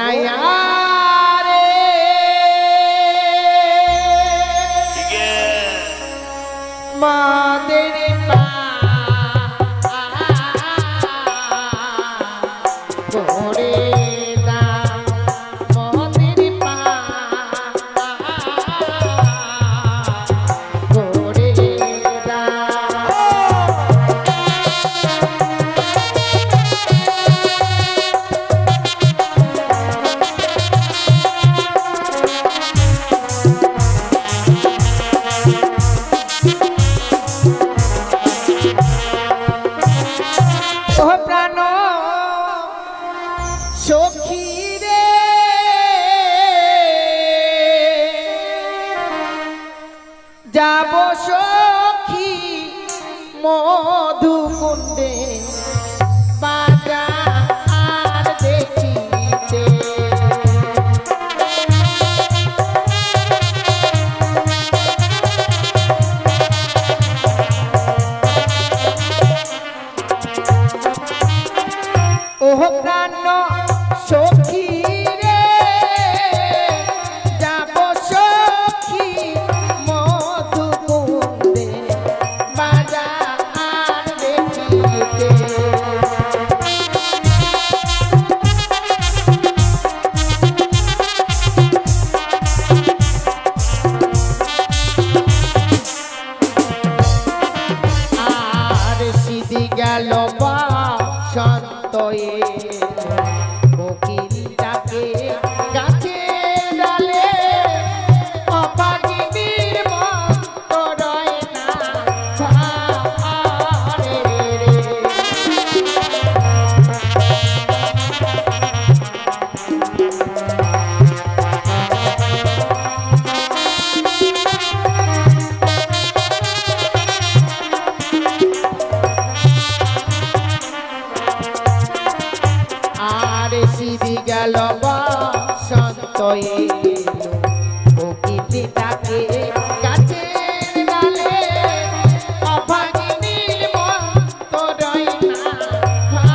মায়া মাদের পা করে দা মদের পা করে দা সখী রে যাব সখী মধুকুণ্ডে বাজার দেখিতে ওহ প্রাণ সখী রে যাব সখী মধুকুণ্ডে বাজার দেখিতে আর সিধি গেল বসন্ত কোকিলটাকে গাছে ডালে অপাগিনীর মত রয় না ঘরে রে সিধি গেল বসন্ত কোকিলটাকে গাছে ডালে অভাগিনীর মত রয় না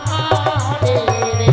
ঘরে রে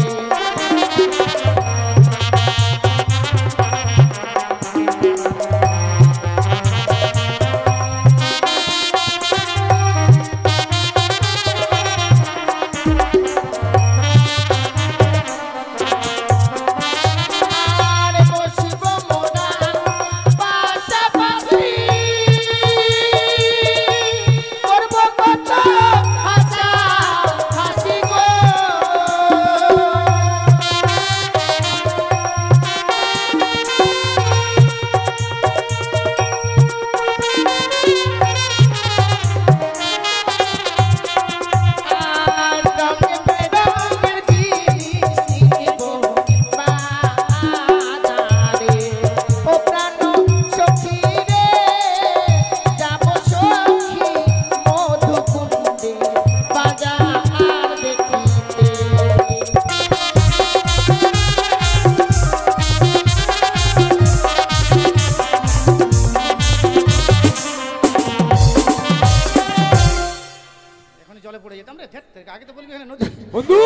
বন্ধু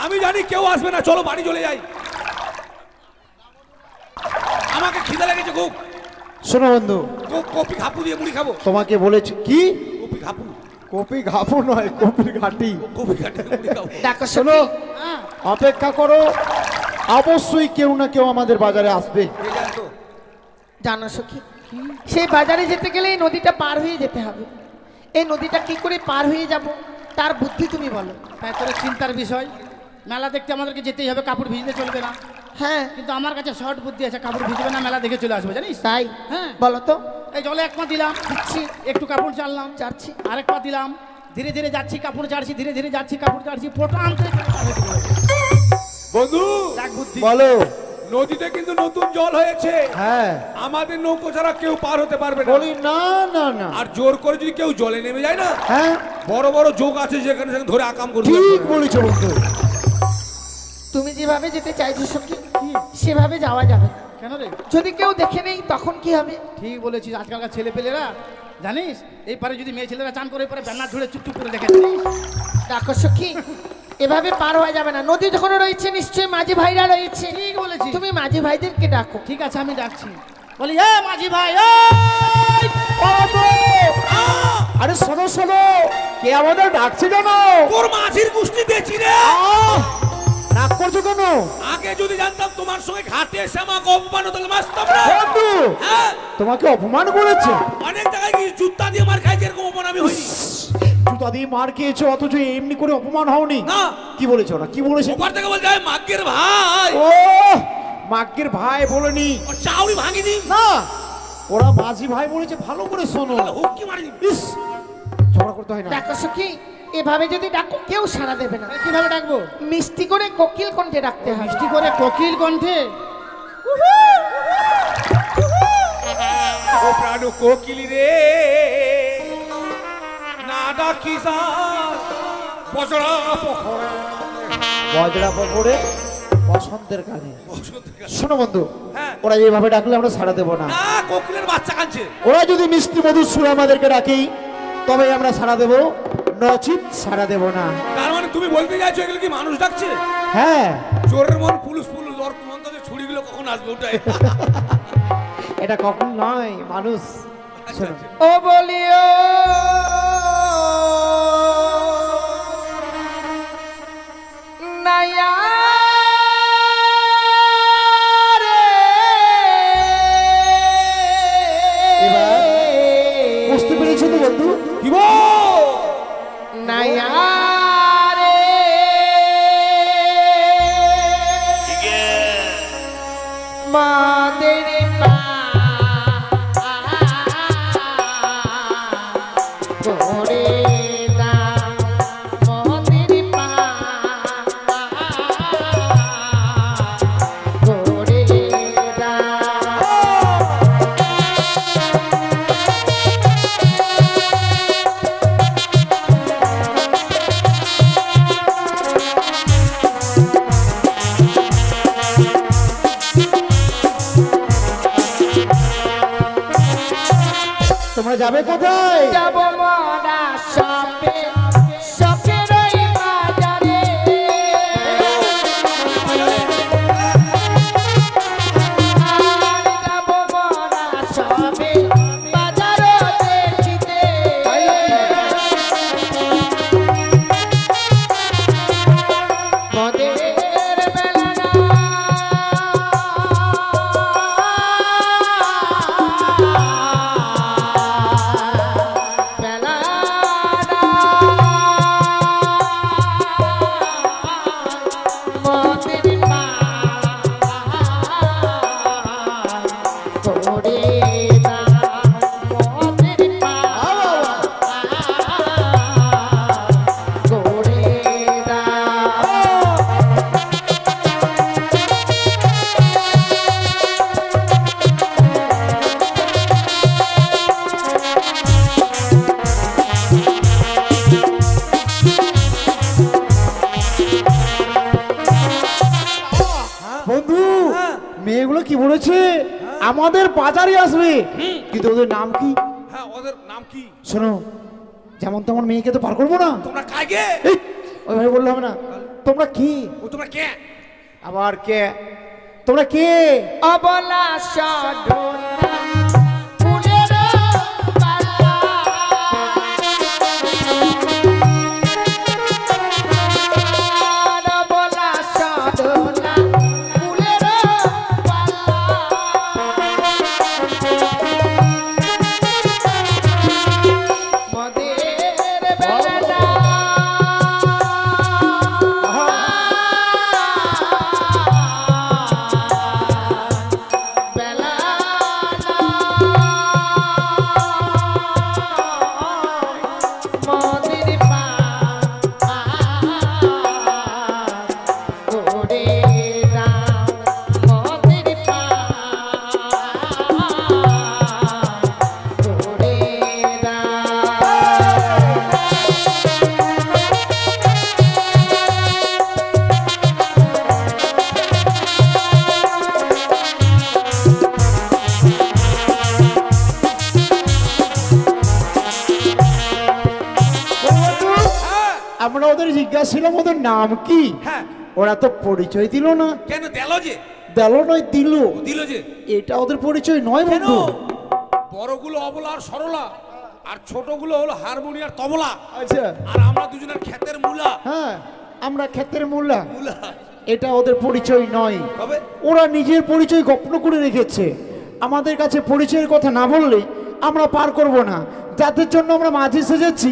আমি জানি কেউ আসবে না, চলো বাড়ি চলে যাই, আমাকে খিদে লেগেছে খুব। শোনো বন্ধু, কপি ঘাপু দিয়ে মুড়ি খাবো। তোমাকে বলেছি কি? কপি ঘাপু। কপি ঘাপু নয়, কপির ঘাটি। কপি ঘাটি মুড়ি খাবো। দেখো শোনো, অপেক্ষা করো, অবশ্যই কেউ না কেউ আমাদের বাজারে আসবে। জানো সখী, সেই বাজারে যেতে গেলে এই নদীটা পার হয়ে যেতে হবে। এই নদীটা কি করে পার হয়ে যাব তার বুদ্ধি তুমি বলো। তাই তোর চিন্তার বিষয়, মেলা দেখতে আমাদেরকে যেতেই হবে, কাপড় ভিজলে চলবে না। হ্যাঁ, কিন্তু আমার কাছে শর্ট বুদ্ধি আছে, কাপড় ভিজবে না, মেলা দেখে চলে আসবে, জানিস? তাই? হ্যাঁ, বলো তো। এই জলে এক পা দিলাম, দিচ্ছি, একটু কাপড় চাললাম, চাচ্ছি, আরেক পা দিলাম, ধীরে ধীরে যাচ্ছি, কাপড় চাড়ছি, ধীরে ধীরে যাচ্ছি, কাপড় চাড়ছি, ফোটা আনতে বন্ধু বুদ্ধি বলো। নদীতে কিন্তু নতুন জল হয়েছে, হ্যাঁ, আমাদের নৌকো ছাড়া কেউ পার হতে পারবে না। বলি না না না, আর জোর করে যদি কেউ জলে নেমে যায় না, হ্যাঁ বড় বড় যোগ আছে যেখানে সেখানে ধরে আকাম করবে। ঠিক বলেছো বন্ধু। তুমি যেভাবে যেতে চাইছো সখী, সেভাবে যাওয়া যাবে না। কেন রে? যদি কেউ দেখে নেই তখন কি হবে? ঠিক বলেছিস, আজকালকার ছেলে পেলেরা জানিস এই পারে যদি মেয়ে ছেলেরা চান করে পরে ব্যানার ধরে চুপচুপ করে দেখে। দেখো সখী, এভাবে পার হওয়া যাবে না। নদী যখন রয়েছে নিশ্চয়ই মাঝি ভাইরা রয়েছে। ঠিক বলেছিস। তুমি মাঝি ভাইদেরকে ডাকো। ঠিক আছে, আমি ডাকছি। বলি এ মাঝি ভাই, এই! আরে শোনো শোনো, কে আমাদের ডাকছে জানো? তোর মাঝির গোষ্ঠী বেচি রে। রাগ করছো কেন? আগে যদি জানতাম তোমার সঙ্গে ঘাটে এসে আমাকে অপমান হতো মারতাম না। বন্ধু, হ্যাঁ, তোমাকে অপমান করেছে? অনেক জায়গায় কি জুতা দিয়ে মার খাইছে, এরকম অপমান আমি হইনি। জুতা দিয়ে মার খেয়েছো অথচ এমনি করে অপমান হওনি? না। কি বলেছো ওরা, কি বলেছে? ওপার থেকে বলছে আমি মাগ্গের ভাই। ও মাগ্গের ভাই বলেনি। ওর চাউরি ভাঙি দিন। না, ওরা মাঝি ভাই বলেছে, ভালো করে শোনো। হুক্কি মারি দিন। ইস, ঝগড়া করতে হয় না। ডাকো সখী, এভাবে যদি ডাকো কেউ সাড়া দেবে না। কিভাবে ডাকবো? মিষ্টি করে কোকিল কণ্ঠে ডাকতে হবে। মিষ্টি করে কোকিল কণ্ঠে। ও প্রাণ কোকিলি রে, না ডাকিস বজরা পখরে। বজরা পড়ে বসন্তের কানে। শোনো বন্ধু, হ্যাঁ। ওরা এইভাবে ডাকলে আমরা সাড়া দেবো না। না, কোকিলের বাচ্চা কাঁদছে। ওরা যদি মিষ্টি মধুর সুর আমাদেরকে ডাকি তবে আমরা সাড়া দেবো, নচিত সাড়া দেবো না। তার মানে তুমি বলতে চাইছো এগুলো কি মানুষ ডাকছে? হ্যাঁ, চোরের মন পুলিশ পুলিশ ওর মন্দাতে ছুরিগুলো কখন আসবে ওটাই। এটা কখন নয়, মানুষ। শোনো, ও বলিও নায়া রে। এবার বুঝতে পেরেছো তো বন্ধু? কি গো? নায়া রে মাদের পা করে দা মাদের পা করে দা। তোমরা যাবে কোথায়? যাব মরা শপে শপের ওই বাজারে। আর যাব মরা শপে বাজারও দেখিতে। মদের বেলা বন্ধু, মেয়েগুলো কি বলেছে? আমাদের বাজারে আসবে, কিন্তু ওদের নাম কি? হ্যাঁ, ওদের নাম কি? শোনো, যেমন তেমন মেয়েকে তো পার করবো না। তোমরা কাকে? এই, ওইভাবে বললে হবে না। তোমরা কি? ও তোমরা কে? আবার কে? তোমরা কে? অবলা সাধনা ফুলের পালা। অবলা সাধনা ফুলের পালা। মদের বেলা বেলা আমরা ওদের জিজ্ঞাসিলাম ওদের নাম কি, হ্যাঁ ওরা তো পরিচয় দিল না। কেন দেল যে? দিল নয়, দিল। দিল যে? এটা ওদের পরিচয় নয় কেন? বন্ধু। বড়গুলো অবলা আর সরলা, আর ছোটগুলো হলো হারমোনি আর তবলা, আচ্ছা, আর আমরা দুজনের ক্ষেতের মূলা। হ্যাঁ আমরা ক্ষেতের মূল্যা, মূলা এটা ওদের পরিচয় নয়। তবে ওরা নিজের পরিচয় গোপন করে রেখেছে। আমাদের কাছে পরিচয়ের কথা না বললে আমরা পার করব না। যাদের জন্য আমরা মাঝি সেজেছি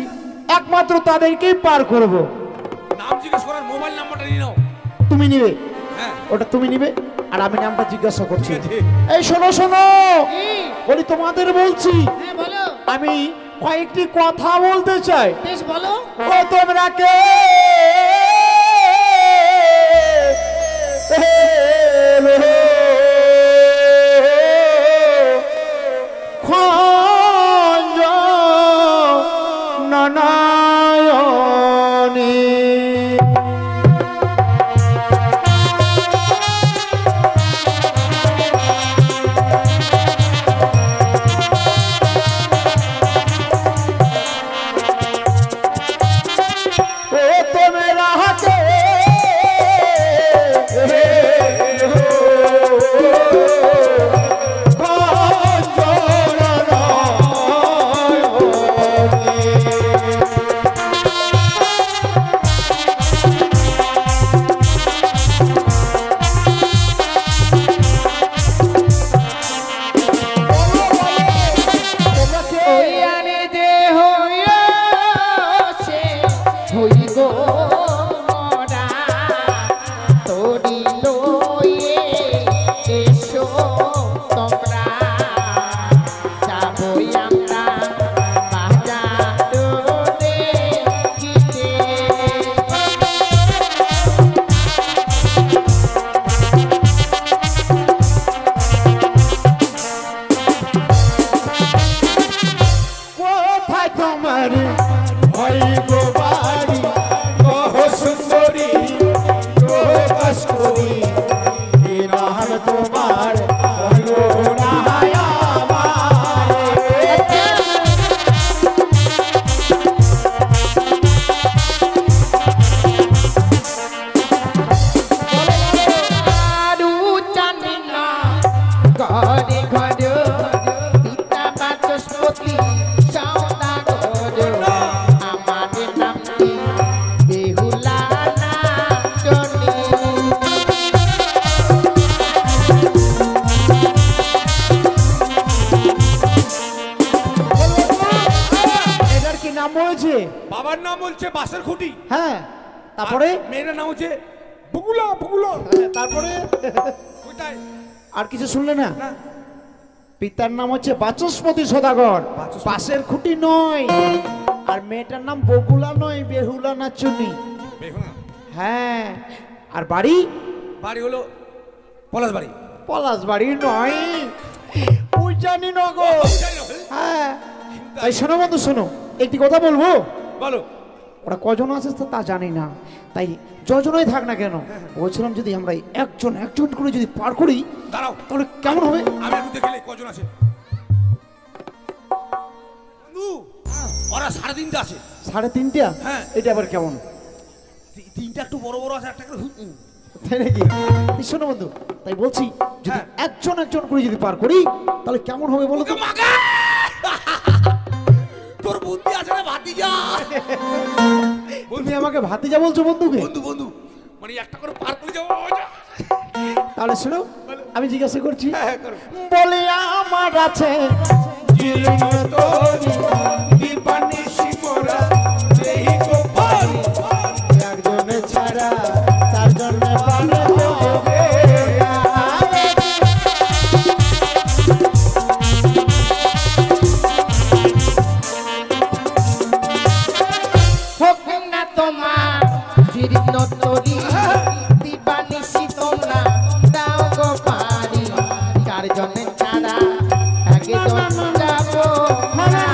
একমাত্র তাদেরকেই পার করব। নাম জিজ্ঞেস করার মোবাইল নাম্বারটা নিয়ে নাও। তুমি নিবে? হ্যাঁ ওটা তুমি নিবে, আর আমি নামটা জিজ্ঞাসা করছি। ঠিক আছে। এই শোনো শোনো, কি? বলি তোমাদের বলছি, হ্যাঁ বলো, আমি কয়েকটি কথা বলতে চাই। বেশ বলো। ও তোমরা কে? খঞ্জ নয়নে ওই আনে দে হইয়া সে হই গো মরা তোরি লইয়ে এসো তোমরা যাবই আমরা বাজারে দেখিতে। কোথায় তোমার হয় গো বাড়ি, কহ সুন্দরী কহ কষ্টরী, এ নাম তোমার হলো না আরু জানি না ঘরে ঘরে পিতা বাচস্পতি সওদাগর আমাদের নামটি বেহুলা নাচনী। এটার কি নাম হয়েছে? বাবার নাম বলছে বাসের খুঁটি, হ্যাঁ, তারপরে মেয়ের নাম হচ্ছে বুগুলা বুগুলা। তারপরে কোথায়? আর কিছু শুনলে না? না। পিতার নাম হচ্ছে বাচস্পতি সদাগর, পাশের খুঁটি নয়। আর মেয়েটার নাম বকুলা নয়, বেহুলা নাচুনি। বেহুলা। হ্যাঁ, আর বাড়ি বাড়ি হলো পলাশ বাড়ি। পলাশ বাড়ি নয়, উজানি নগর। হ্যাঁ, তাই শোনো বন্ধু শোনো, একটি কথা বলবো। বলো। ওরা কজন আছে তা জানি না, তাই যজনই থাক না কেন বলছিলাম যদি আমরা একজন একজন করে যদি পার করি দাঁড়াও, তাহলে কেমন হবে? আমি একটু দেখে নেই কজন আছে। বন্ধু, ওরা 3.5টা আছে। 3.5টা? হ্যাঁ। এটা আবার কেমন? তিনটা একটু বড় বড় আছে, একটা করে তাই নাকি? এই শোনো বন্ধু, তাই বলছি যদি হ্যাঁ। একজন একজন করে যদি পার করি তাহলে কেমন হবে বলো তো? মাগা তোর বুদ্ধি আছে না ভাতিজা? তুমি আমাকে ভাতিজা বলছো বন্ধুকে? বন্ধু বন্ধু মানে একটা করে পার করে যাবো। তাহলে শোনো, আমি জিজ্ঞাসা করছি। হ্যাঁ, করো। বলে আমার আছে একজনে ছাড়া চারজনে পারে হবে। হোক না তোমার জীর্ণ তরি দিবানিশি তোমরা দাও গো পারি চারজনে ছাড়া একজন যাবো না।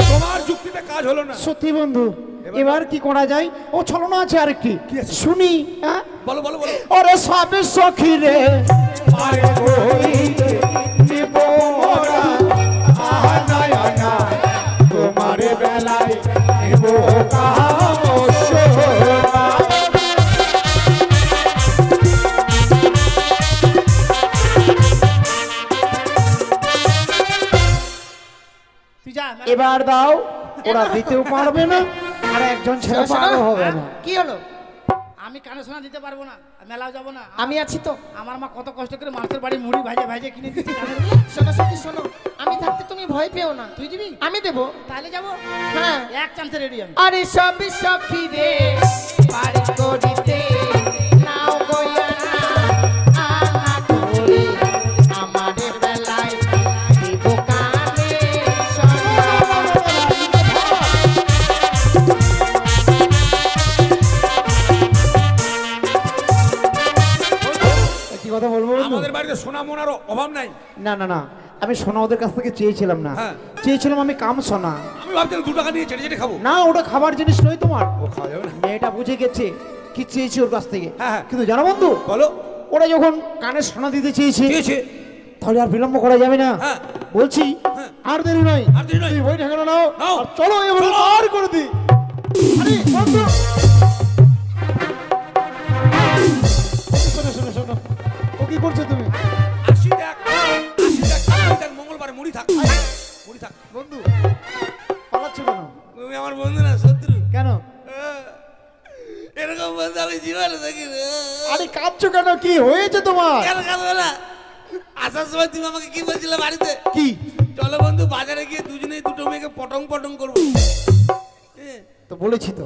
তোমার যুক্তিতে কাজ হলো না। সত্যি বন্ধু, এবার কি করা যায়? ও ছলনা আছে আরেকটি, শুনি। হ্যাঁ, বলো বলো বলো। ওরে সবে সখী রে আরে কইতে এবার দাও, ওরা দিতেও পারবে না আর একজন ছেড়ে শোনো, পারও হবে না। কি হলো? আমি কানে শোনা দিতে পারবো না, মেলাও যাবো না। আমি আছি তো। আমার মা কত কষ্ট করে মাছের বাড়ি মুড়ি ভাজে ভাজে কিনে দিচ্ছে কানের দুল। শোনো সখী শোনো, আমি থাকতে তুমি ভয় পেও না। তুই দিবি? আমি দেবো। তাহলে যাবো, হ্যাঁ। এক চান্সে রেডি আমি। আরে সব সখী রে পারি করিতে নাও গয়া না আনা করে আমারে বেলায় দিব কানে কি কথা বলবো বন্ধু? আমাদের বাড়িতে সোনা মোনার অভাব নাই। না না না, আমি সোনা ওদের কাছ থেকে চেয়েছিলাম না, হ্যাঁ। চেয়েছিলাম আমি কাম সোনা। আমি ভাবছিলাম 2 টাকা নিয়ে চেটে চেটে খাবো। না, ওটা খাবার জিনিস নয় তোমার। ও খাওয়া যাবে না। মেয়েটা বুঝে গেছে কি চেয়েছি ওর কাছ থেকে। হ্যাঁ, হ্যাঁ। কিন্তু জানো বন্ধু, বলো। ওরা যখন কানে সোনা দিতে চেয়েছে চেয়েছে। তাহলে আর বিলম্ব করা যাবে না। হ্যাঁ। বলছি হ্যাঁ। আর দেরি নয়, আর দেরি নয়। তুমি বই ঢাকানো নাও নাও। আর চলো এবার চলো। পার করে দি। আরে বন্ধু, শোনো শোনো শোনো, ও কি করছো তুমি? আসি দেখ, মঙ্গলবারে মুড়ি থাক, মুড়ি থাক। বন্ধু পালাচ্ছ কেন? তুমি আমার বন্ধু না শত্রু। কেন? এরকম বন্ধু আমি জীবনে দেখি রে। আরে কাঁদছো কেন? কি হয়েছে তোমার? কেন কাঁদবে না? আসার সময় তুমি আমাকে কি বলছিলে বাড়িতে? কি? চলো বন্ধু বাজারে গিয়ে দুজনেই দুটো মেয়েকে পটং পটং করবো। তো বলেছি তো।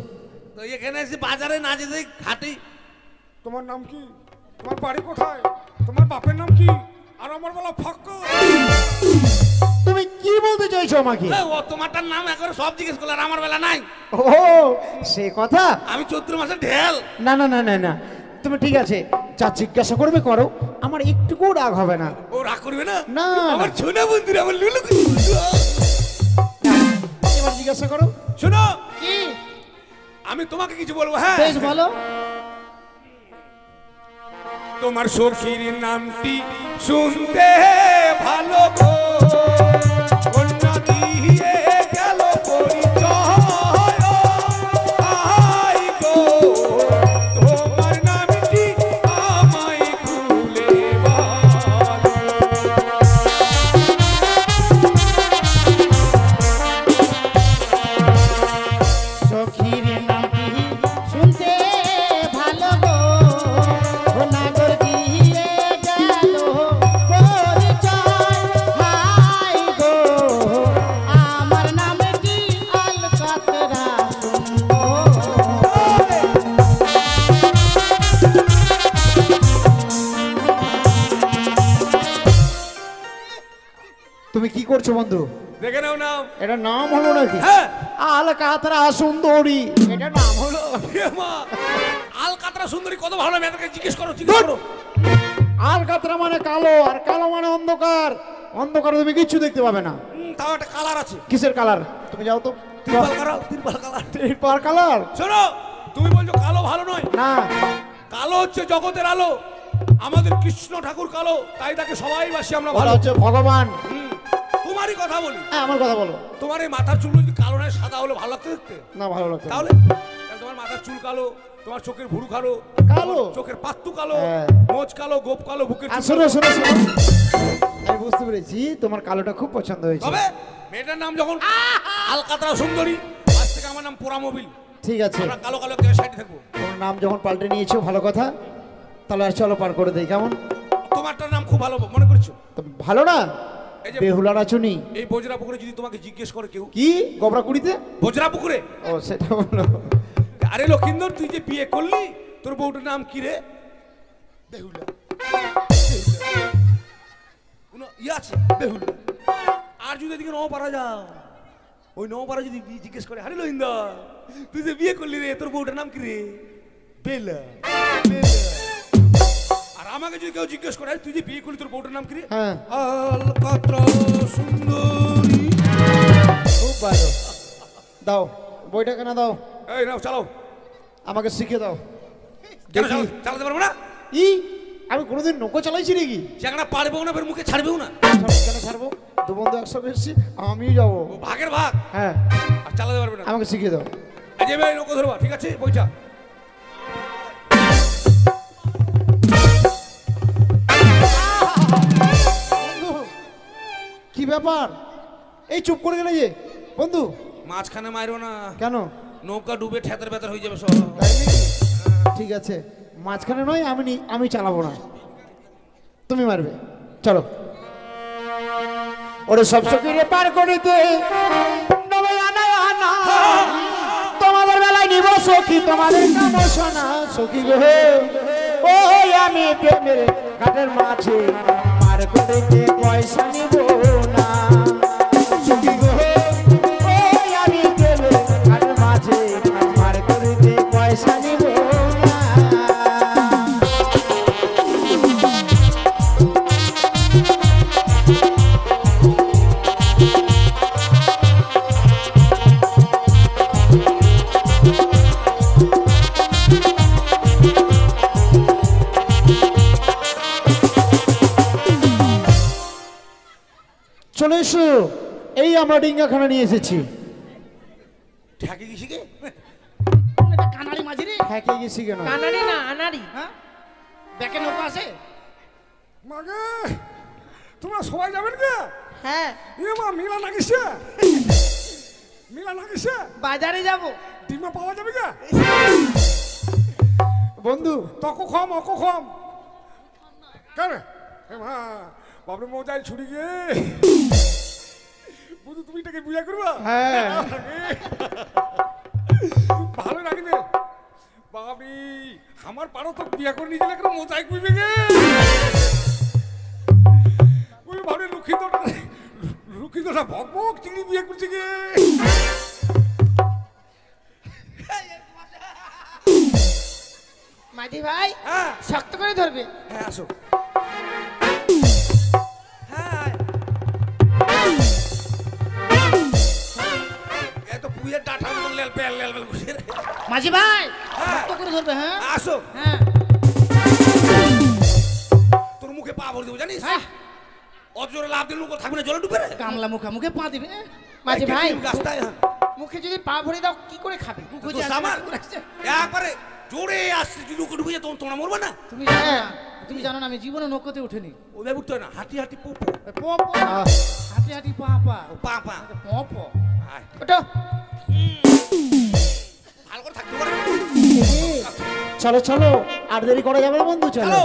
তো এখানে এসে বাজারে না যেতে ঘাটি। তোমার নাম কি? তোমার বাড়ি কোথায়? তোমার বাপের নাম কি? আর আমার বলা ফক্ক। তুমি কি বলতে চাইছো আমাকে? ও তোমারটার নাম একবার সব জিজ্ঞেস করলে আর আমার বেলা নাই। ও সে কথা। আমি চৈত্র মাসে ঢেল। না না না না না, তুমি ঠিক আছে যা জিজ্ঞাসা করবে করো, আমার একটুকু রাগ হবে না। ও রাগ করবে না? না, আমার না। ছোনা বন্ধুরা আমার লুলু। এবার জিজ্ঞাসা করো। শোনো, কি? আমি তোমাকে কিছু বলবো। হ্যাঁ, বেশ বলো। তোমার সখীর নামটি শুনতে ভালো গো, কন্যা দিয়ে গেল পরিচয়। আই গো, তোমার নামটি আমায় খুলে বলো। সখীর নামটি শুনতে ভালো গো, নাগর দিয়ে গেল পরিচয়। হাই গো, আমার নামটি আলকাতরা শুনবো। তুমি কি করছো বন্ধু? দেখে নাও নাম। এটা নাম হলো নাকি? হ্যাঁ। আল কাতরা সুন্দরী, এটা নাম হলো? এ মা, আলকাতরা সুন্দরী কত ভালো, মেয়েটাকে জিজ্ঞেস করো, জিজ্ঞেস করো। আল কাতরা মানে কালো, আর কালো মানে অন্ধকার। অন্ধকারে তুমি কিচ্ছু দেখতে পাবে না। তাও একটা কালার আছে। কিসের কালার? তুমি যাও তো। তিরপাল কালার, তিরপাল কালার। Per colour? শোনো, তুমি বলছো কালো ভালো নয়। না, কালো হচ্ছে জগতের আলো। আমাদের কৃষ্ণ ঠাকুর কালো, তাই তাকে সবাই বাসি আমরা ওরা ভালো। হচ্ছে ভগবান। তোমারই কথা বলি। হ্যাঁ, আমার কথা বলো। তোমার এই মাথার চুলগুলো যদি কালো নয় সাদা হলে ভালো লাগতো দেখতে। না, ভালো লাগছে না। তাহলে তোমার মাথার চুল কালো, তোমার চোখের ভুরু কালো, কালো? চোখের পাত্তু কালো, হ্যাঁ। মোচ কালো, গোপ কালো, বুকের আর চুল শোনো কালো। শোনো শোনো, আমি বুঝতে পেরেছি তোমার কালোটা খুব পছন্দ হয়েছে। তবে মেয়েটার নাম যখন আলকাতরা সুন্দরী, আজ থেকে আমার নাম পোড়া মোবিল। ঠিক আছে, আমরা কালো কালো কে সাইডে থাকবো। তোমার নাম যখন পাল্টে নিয়েছো ভালো কথা, তাহলে আর চলো পার করে দেই। কেমন? তোমারটার নাম খুব ভালো মনে করছো? তো ভালো না? এই যে বেহুলা নাচুনি। এই বজরা পুকুরে যদি তোমাকে জিজ্ঞেস করে কেউ, কি গবরা কুড়িতে? বজরা পুকুরে, ও সেটা বলো। আরে লক্ষিন্দর তুই যে বিয়ে করলি, তোর বউটার নাম কি রে? বেহুলা। কোনো ইয়ে আছে বেহুলা। আর যদি এদিকে নওপাড়া যাও, ওই নওপাড়া যদি জিজ্ঞেস করে, আরে লক্ষিন্দর তুই যে বিয়ে করলি রে, তোর বউটার নাম কি রে? বেলা। বেলা। আর আমাকে যদি কেউ জিজ্ঞেস করে, তুই যে বিয়ে করলি তোর বউটার নাম কি রে? হ্যাঁ, আলকাতরা সুন্দরী। খুব ভালো। দাও বইটা কেন দাও, এই নাও চালাও। আমাকে শিখে দাও। কেন দেখি। চালাতে পারবো না? ই আমি কোনোদিন নৌকো চালাইছি নাকি? সেখানে পারবেও না, ফের মুখে ছাড়বেও না। কেন ছাড়বো? দু বন্ধু একসঙ্গে এসছি, আমিও যাবো। ও ভাগের ভাগ। হ্যাঁ, আর চালাতে পারবে না। আমাকে শিখিয়ে দাও। এই যে ভাই নৌকো ধরবা, ঠিক আছে বইটা। কি ব্যাপার? এই চুপ করে গেলে যে? বন্ধু মাঝখানে মারো না, কেন? নৌকা ডুবে ঠেতার বেতার হয়ে যাবে সব। তাই নাকি? ঠিক আছে, মাঝখানে নয়, আমি চালাবো না, তুমি মারবে। চলো। ওরে সব সখীরে পার করিতে নবে আনা আনা, তোমাদের বেলায় নিব সখী, তোমাদের নাম শোনা সখী গো। ওই আমি প্রেমের ঘাটের মাঝে পার করিতে পয়সা নিব না সখী গো। ওই আমি প্রেমের ঘাটের মাঝে পার করিতে পয়সা নিব না। চলে এসো, এই আমরা ডিঙ্গাখানা নিয়ে এসেছি। ঠেকে গেছি কে? এটা কানাড়ি মাঝি রে। হ্যাকে গেছি কেন? কানাড়ি না আনাড়ি। হ্যাঁ ব্যাকে নৌকা আছে। মাগে তোমরা সবাই যাবেন কে? হ্যাঁ এ মা মিলা না কিসে? মিলা না কিসে? বাজারে যাব। ডিমা পাওয়া যাবে কে? বন্ধু তক খম অক খম কেন? এ মা বাবরে মজাই ছুরি গে বুঝু তুমি এটাকে বিয়ে করবা? হ্যাঁ। ভালো লাগবে বাবি আমার পারো তো বিয়ে করে নিয়ে গেলে মজাই কুইবে গে ওই ভাবে লুকিতটা ভক ভক চিংড়ি বিয়ে করছে গে। মাঝি ভাই হ্যাঁ শক্ত করে ধরবে। হ্যাঁ আসো। হ্যাঁ এত পুয়ের ডাটা মতন লেল পেল লেল পেল ঘুরে। মাঝি ভাই হ্যাঁ। শক্ত করে ধরবে। হ্যাঁ আসো, হ্যাঁ তোর মুখে পা ভরে দেবো জানিস? হ্যাঁ। অত জোরে লাভ দিলে লোক থাকবে না, জলে ডুবে রে। কামলা মুখে মুখে পা দিবে। মাঝি ভাই রাস্তায় মুখে যদি পা ভরে দাও কি করে খাবে? দোস্ত আমার একবারে জোরে আসছে, যদি লোক ডুবে যায় তখন তোমরা মরবে না। তুমি জানো না, তুমি জানো না আমি জীবনে নৌকাতে উঠিনি। ওই উঠতে হয় না, হাঁটি হাঁটি পো পো। পো পো হাঁটি হাঁটি পা পা ও পা পা পো পো। আয়, ওটো ভালো করে থাকতে পারে। চলো চলো, আর দেরি করা যাবে না বন্ধু, চলো। চলো।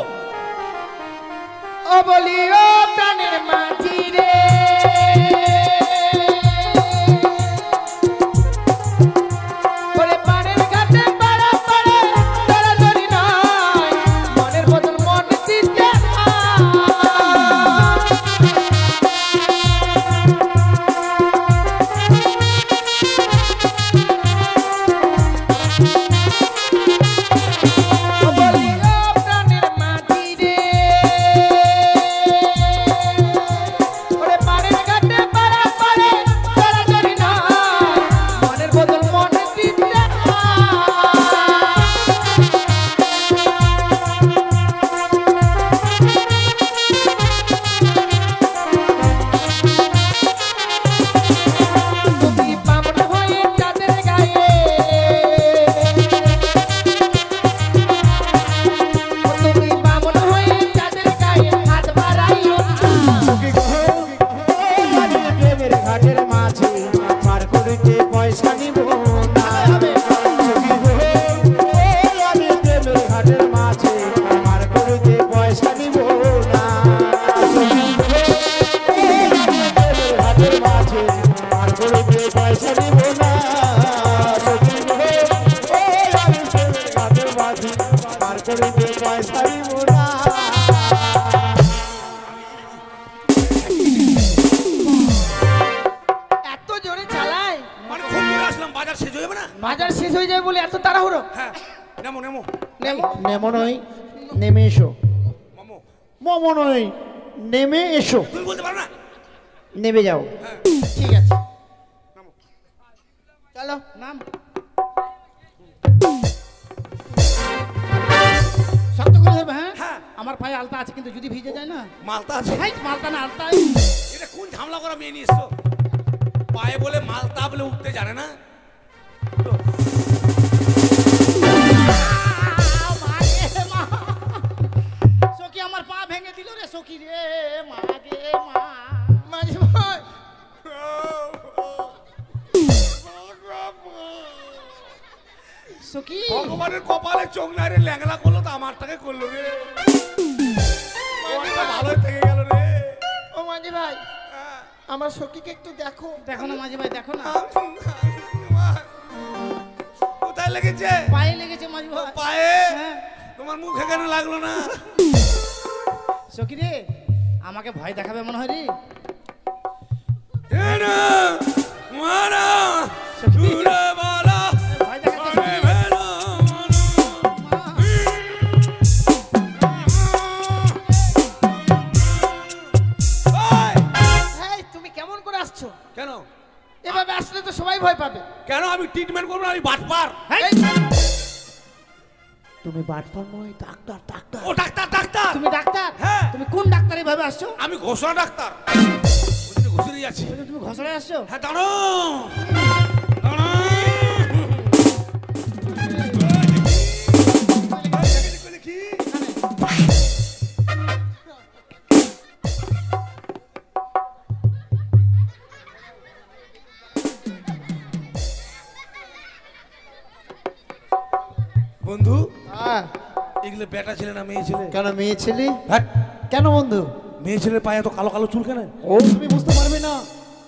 ও বলি ও প্রাণের মাঝি রে, ওরে পাড়ের ঘাটে পাড়া পাড়ে দরাদরি নয়, মনের বদল মন দিতে ও বলি ও প্রাণের মাঝি রে, ওরে পাড়ের ঘাটে পাড়া পাড়ে দরাদরি নয়, মনের বদল মন দিতে তুমি বামন হয়ে চাঁদের গায়ে, ও তুমি বামন হয়ে চাঁদের গায়ে হাত বাড়াইও না। সখী গো, ওই আমি প্রেমের ঘাটের মাঝে পার করিতে পয়সা নিব না সখী গো, ওই আমি প্রেমের ঘাটের মাঝে পার করিতে পয়সা নিব না সখী গো, ওই আমি প্রেমের ঘাটের মাঝে পার করিতে পয়সা নিব না সখী গো, ওই আমি প্রেমের ঘাটের মাঝে পার করিতে পয়সা নিব না। এত জোরে চালায়, মানে খুব জোরে আসলাম, বাজার শেষ হয়ে যাবে না। বাজার শেষ হয়ে যাবে বলে এত তাড়াহুড়ো। হ্যাঁ নেমো নেমো নেমো। নেমো নয়, নেমে এসো। মামো, মোমো নয়, নেমে এসো। তুমি বলতে পারো না? নেমে যাও। ঠিক আছে চলো নাম শক্ত করে ধরবে। হ্যাঁ হ্যাঁ। আমার পায়ে আলতা আছে কিন্তু যদি ভিজে যায় না। মালতা আছে? ভাই মালতা না আলতা। এটা কোন ঝামলা করা মেয়ে নিয়ে এসছো? পায়ে বলে মালতা বলে উঠতে জানে না। তো, সখী আমার পা ভেঙে দিল রে সখী রে মা গে মা। মাঝি ভাই সবারের কপালে চোখ নাই রে, ল্যাংলা করলো তো আমারটাকে করলো রে। ওটা ভালোই থেকে গেল রে। ও মাঝি ভাই, আমার সখীকে একটু দেখো। দেখো না মাঝি ভাই, দেখো না। কোথায় লেগেছে? পায়ে লেগেছে মাঝি ভাই। পায়ে? হ্যাঁ। তোমার মুখে কেন লাগলো না? সখী রে, আমাকে ভয় দেখাবে মনে হয় রে। ভয় দেখাচ্ছে সখী। এই, তুমি কেমন করে আসছো? কেন এভাবে আসলে তো সবাই ভয় পাবে। কেন আমি ট্রিটমেন্ট করবো না? আমি বাটপার। এই, তুমি বাটপার নয়, ডাক্তার ডাক্তার। ও ডাক্তার ডাক্তার। তুমি ডাক্তার? হ্যাঁ। তুমি কোন ডাক্তার এভাবে আসছো? আমি ঘোষণা ডাক্তার। ঘুষে যাচ্ছি। তুমি ঘোষণায় আসছো? হ্যাঁ দাঁড়ো দাঁড়ো। দেখি বন্ধু, হ্যাঁ, এগুলো বেটা ছেলে না মেয়ে ছেলে? কেন মেয়ে ছেলে? হ্যাঁ, কেন বন্ধু? মেয়ে ছেলের পায়ে তো কালো কালো চুল কেন? ও তুমি বুঝতে পারবে না,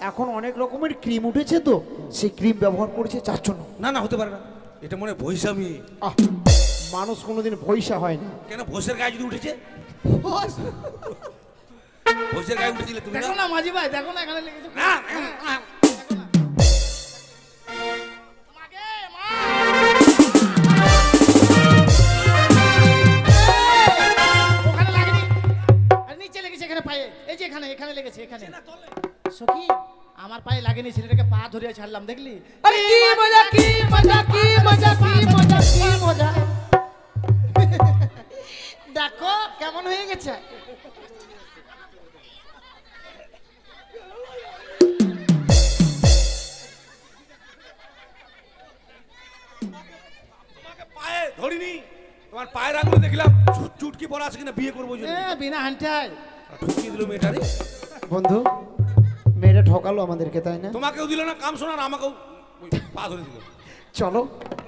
এখন অনেক রকমের ক্রিম উঠেছে তো, সেই ক্রিম ব্যবহার করেছে যার জন্য। না না, হতে পারে না, এটা মনে হয় ভৈষামি। আহ, মানুষ কোনোদিন পয়সা হয় না। কেন ভৈষের গায়ে যদি উঠেছে? ভৈষের গায়ে উঠেছিলে তুমি দেখো না? না মাঝি ভাই, দেখো না এখানে লেগেছে। না, না, তোমাকে, মা। ওখানে লাগেনি। আর নিচে লেগেছে এখানে পায়ে। এই যে এখানে, এখানে লেগেছে এখানে। সখী, আমার পায়ে লাগেনি, ছেলেটাকে পা ধরিয়ে ছাড়লাম, দেখলি? আরে কি মজা, কি মজা, কি মজা, কি মজা, কি মজা। দেখো কেমন হয়ে গেছে। তোমাকে পায়ে ধরিনি, তোমার পায়ের আঙুলে দেখলাম চুটকি পড়া আছে কিনা বিয়ে করবো জন্য। বিনা হান্টায়। ঠকিয়ে দিল মেয়েটারে। বন্ধু, মেয়েটা ঠকালো আমাদেরকে, তাই না? তোমাকেও দিল না কাম শোনার, আমাকেও ওই পা ধরে দিল। চলো,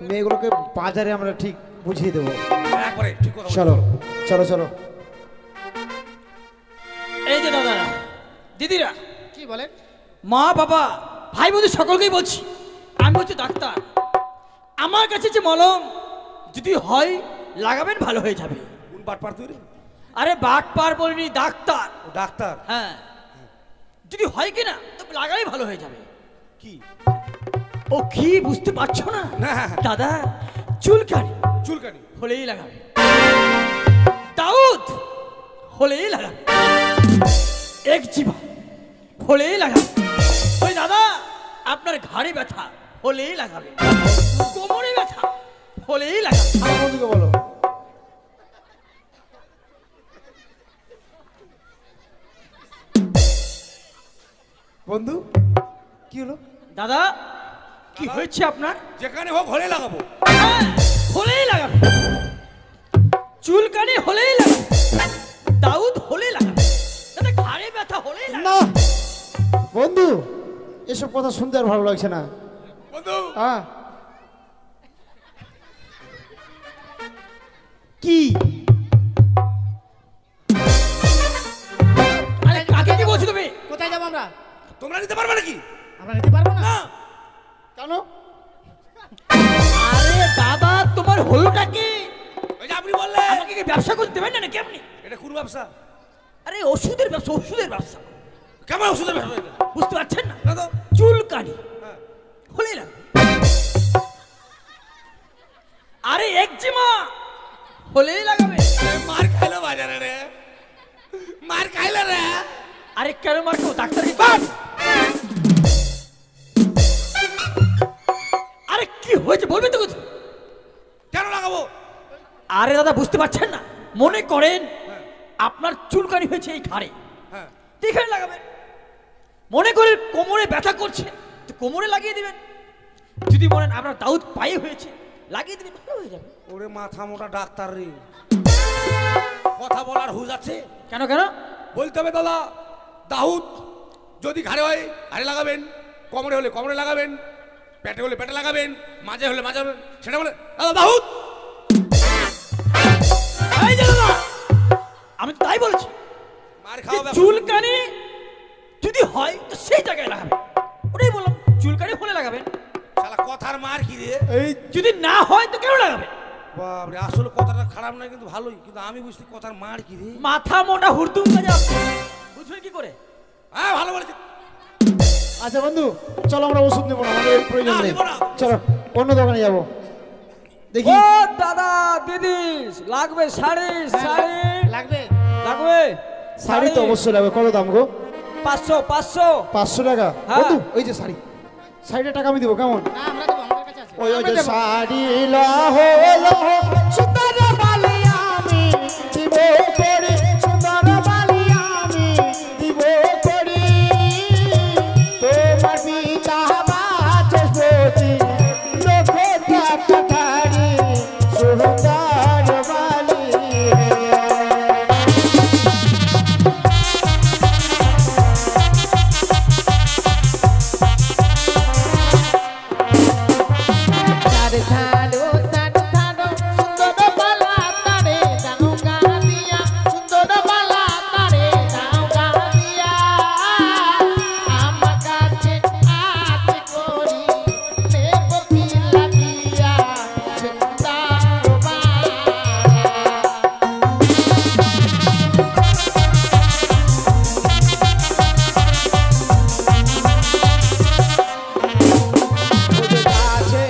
মেয়েগুলোকে বাজারে আমরা ঠিক বুঝিয়ে দেবো। একবারে ঠিক কথা বলেছো। চলো চলো চলো। এই যে দাদারা, দিদিরা, কি বলেন? মা বাবা, ভাই বন্ধু সকলকেই বলছি, আমি হচ্ছে ডাক্তার। আমার কাছে যে মলম যদি হয় লাগাবেন, ভালো হয়ে যাবে। কোন বাটপার তুই রে? আরে বাট পার বলিনি, ডাক্তার। ও ডাক্তার। হ্যাঁ, যদি হয় কিনা তো লাগালেই ভালো হয়ে যাবে। কি? ও কি বুঝতে পারছো না? না। দাদা, চুলকানি চুলকানি হলেই লাগাবে, দাউদ হলেই লাগাবে, একজিমা হলেই লাগাবে, ওই দাদা আপনার ঘাড়ে ব্যথা হলেই লাগাবে, কোমরে ব্যথা হলেই লাগাবে। আমার বন্ধুকে বলো। বন্ধু, কি হলো? দাদা, কি হয়েছে আপনার? যেখানে হোক হলে লাগাবো। হ্যাঁ, হলেই লাগাবে, চুলকানি হলেই লাগাবে, দাউদ হলেই লাগাবে, দাদা ঘাড়ে ব্যথা হলেই লাগাবে। না বন্ধু, এসব কথা শুনতে আর ভালো লাগছে না। বন্ধু, হ্যাঁ, কি? আরে কাকে কি বলছো তুমি? কোথায় যাবো আমরা? তোমরা নিতে পারবে নাকি? আমরা নিতে পারবো না। না। কেন? আরে দাদা, তোমার হলোটা কি? ওই যে আপনি বললেন আমাকে কি ব্যবসা করতে দেবেন না নাকি আপনি? এটা কোন ব্যবসা? আরে ওষুধের ব্যবসা, ওষুধের ব্যবসা, কেমন ওষুধের ব্যবসা এটা? বুঝতে পারছেন না? না তো। চুলকানি হ্যাঁ। হলেই লাগাবে, আরে একজিমা হলেই লাগাবে। মার খাইলো বাজারে রে, মার খাইলো রে। আরে কেন মারবো? ডাক্তারকে আরে কি হয়েছে বলবেন তো কিছু? কেন লাগাবো? আরে দাদা, বুঝতে পারছেন না? মনে করেন আপনার চুলকানি হয়েছে এই ঘাড়ে, হ্যাঁ। এখানে লাগাবেন। মনে করেন কোমরে ব্যথা করছে, তো কোমরে লাগিয়ে দিবেন। যদি বলেন আপনার দাউদ পায়ে হয়েছে, লাগিয়ে দিবেন, ভালো হয়ে যাবে। ওরে মাথা মোটা ডাক্তার রে, কথা বলার হুঁশ আছে? কেন কেন? বলতে হবে দাদা, দাউদ যদি ঘাড়ে হয় ঘাড়ে লাগাবেন, কোমরে হলে কোমরে লাগাবেন, পেটে হলে পেটে লাগাবেন, মাঝে হলে মাঝে লাগাবেন। সেটা বলে দাদা দাউদ এই জানো না, আমি তো তাই বলেছি মার যে খাওয়া চুলকানি যদি হয় তো সেই জায়গায় লাগাবে। ওটাই বললাম, চুলকানি হলে লাগাবেন। শালা কথার মার কি রে? এই যদি না হয় তো কেন লাগাবে? বাপরে, আসলে কথাটা খারাপ নয় কিন্তু ভালোই, কিন্তু আমি বুঝতে কথার মার কি রে? মাথা মোটা হুড়দুম কাজে বুঝবেন কি করে? হ্যাঁ ভালো বলেছি। আচ্ছা বন্ধু, চলো আমরা ওষুধ নেবো না, আমাদের এর প্রয়োজন না, নেই। নেবো না। চলো অন্য দোকানে যাবো। দেখি ও দাদা দিদি, লাগবে শাড়ি, শাড়ি লাগবে? লাগবে শাড়ি তো অবশ্যই লাগবে। কত দাম গো? 500 500। 500 টাকা। হ্যাঁ। বন্ধু ওই যে শাড়ি, শাড়িটার টাকা আমি দেবো কেমন? না আমরা দেবো, আমাদের কাছে আছে। ওই ওই যে শাড়ি লহো লহো সুন্দর বালি আমি দিব করে, সুন্দর বালি আমি দিব করে, তোমার পিতা বাচস্পতি লোকে টাকারি সুন্দর বালি। তারে ধারো তারে ধারো সুন্দর বালা তারে দাও গানিয়া, সুন্দর বালা তারে দাও গানিয়া, আমার কাছে আছে করি নেব কি লাগিয়া সুন্দর বালা। কাছে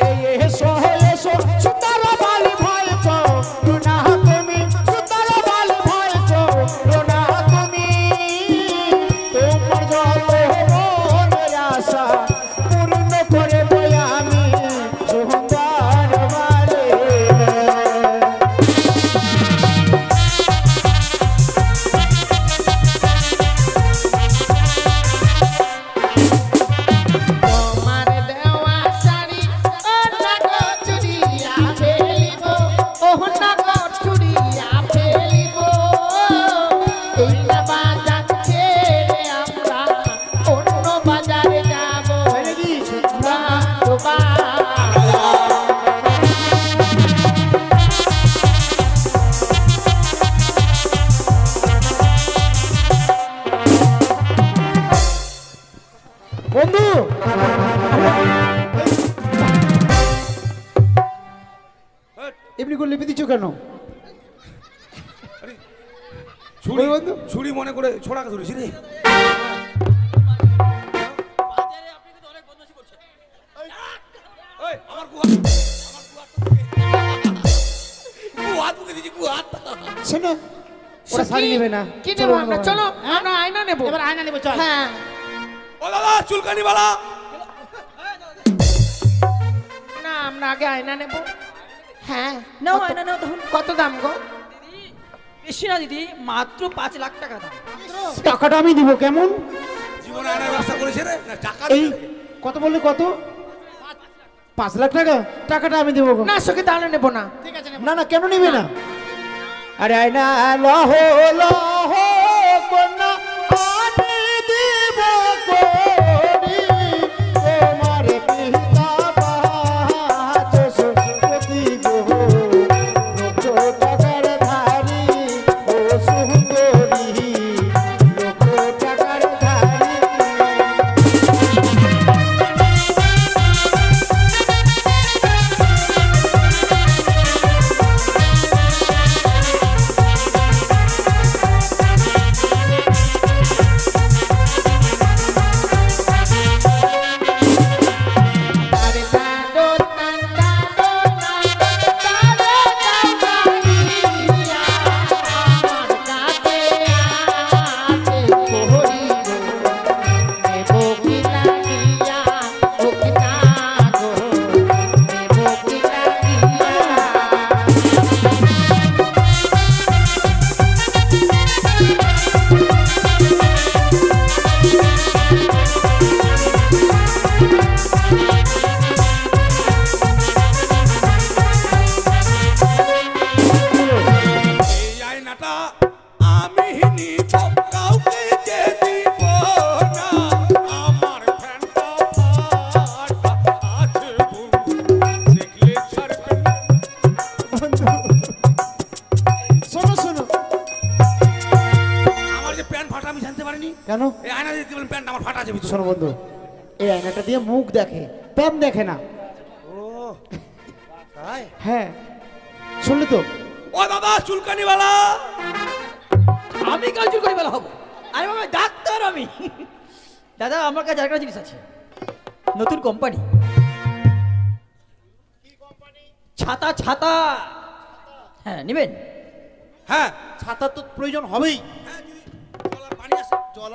এসো এসো সুন্দর বালি ভয় করো না তুমি, সুন্দর বালি ভয় করো না তুমি, তোমার যত মনের আশা পূর্ণ করে বই আমি সুন্দর বালি। তোমার দেওয়া শাড়ি ও নাগো চুড়িয়া ফেলিব, ও নাগো চুড়িয়া ফেলিব, এইটা বাজার ছেড়ে আমরা অন্য বাজারে যাব সুন্দর বালা। বন্ধু এমনি করে লিপি দিচ্ছ কেন? ছুরি ওই বন্ধু। ছুরি মনে করে ছোড়া ধরেছি রে। ওই, আমার গুহাত মুখে দিয়েছি, গুহাত। শোনো ওরা শাড়ি নেবে না, কি চলো নেবো অন্য আমরা? দোকানে। চলো আমরা আয়না নেবো। এবার আয়না নেবো, চল। হ্যাঁ ও দাদা চুলকানি বালা। না আমরা আগে আয়না নেবো। হ্যাঁ নাও কত- আয়না নাও তখন। কত দাম গো? বেশি না দিদি, মাত্র 5 লাখ টাকা দাম। টাকাটা আমি দিব কেমন? জীবনে আনার ব্যবস্থা করেছে রে না টাকা এই দিবে? কত বললে? কত? 5 লাখ টাকা? টাকাটা আমি দেবো গো। না সখী তাহলে নেবো না। ঠিক আছে, নেবো। না না কেন নিবে না? আরে আয়না লহো লহো কন্যা আমি দিব করি, তোমার পিতা বাচস্পতি গো লক্ষ টাকার ধারি, ও সুন্দরী লক্ষ টাকার ধারি। আমার ফাটা যাবে তো। শোনো বন্ধু, এই আয়নাটা দিয়ে মুখ দেখে, প্যান দেখে না। ও তাই? হ্যাঁ, শুনলি তো? ও দাদা চুলকানিওয়ালা, আমি কাল চুল করে বেলা হবো? আরে বাবা ডাক্তার আমি। দাদা আমার কাছে আরেকটা জিনিস আছে, নতুন কোম্পানি। ছাতা ছাতা, হ্যাঁ নেবেন? হ্যাঁ ছাতার তো প্রয়োজন হবেই।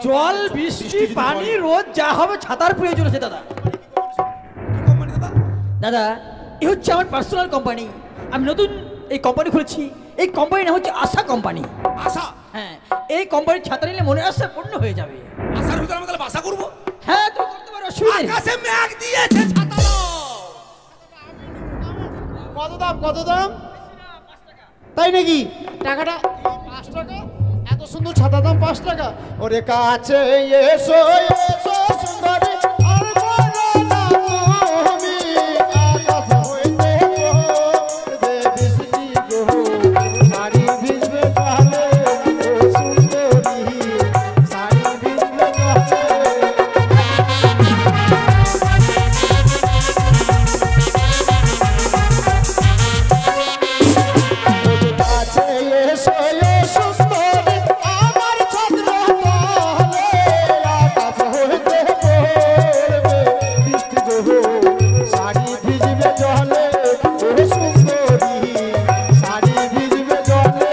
জল বৃষ্টি পানি রোদ যা হবে ছাতার প্রয়োজন আছে দাদা। কি কোম্পানি দাদা? দাদা এ হচ্ছে আমার পার্সোনাল কোম্পানি, আমি নতুন এই কোম্পানি খুলেছি। এই কোম্পানির নাম হচ্ছে আশা কোম্পানি। আশা? হ্যাঁ, এই কোম্পানির ছাতা নিলে মনের আশা পূর্ণ হয়ে যাবে। আশার ভিতরে আমি তাহলে বাসা করবো? হ্যাঁ তুমি করতে পারো, অসুবিধা নেই। আকাশে মেঘ দিয়েছে ছাতা দাও। কত দাম, কত দাম? তাই নাকি? টাকাটা 5 টাকা? এত সুন্দর ছাতা দাম 5 টাকা? ওরে কাছে এসো এসো সুন্দরী, আর বলো না তুমি, আকাশ হইতে পড়বে বৃষ্টি গো, শাড়ি ভিজবে তাহলে ও সুন্দরী, শাড়ি ভিজবে তাহলে। কাছে এসো এসো সুন্দরী, আমার ছত্র তলে, আকাশ হইতে পড়বে বৃষ্টি গো, শাড়ি ভিজবে জলে, ও সুন্দরী, শাড়ি ভিজবে জলে।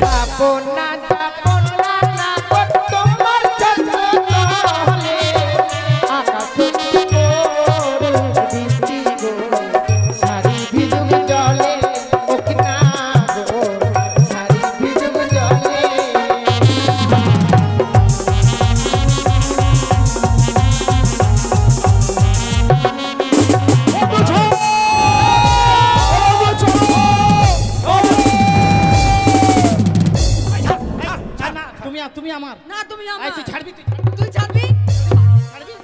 যাবো না না গো তোমার চন্দ্র তলে, আকাশ পড়বে বৃষ্টি গো, শাড়ি ভিজুক জলে ওকে না গো, শাড়ি ভিজুক জলে। না তুমি তুমি আমার, না তুমি এই আমার, তুই ছাড়বি, তুই তুই ছাড়বি? ছাড়বি?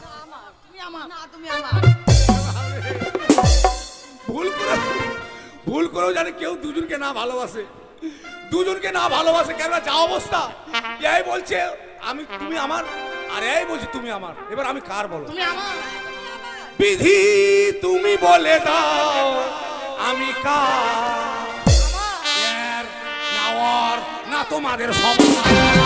না আমার, তুমি আমার। না তুমি আমার। ভুল করেও জানে কেউ দুজনকে না ভালোবাসে, দুজনকে না ভালোবাসে কেন? যা অবস্থা, এই বলছে আমি তুমি আমার, আর এই বলছে তুমি আমার। এবার আমি কার বলো? তুমি আমার। বিধি তুমি বলে দাও আমি কার? এর না ওর না তোমাদের সমান।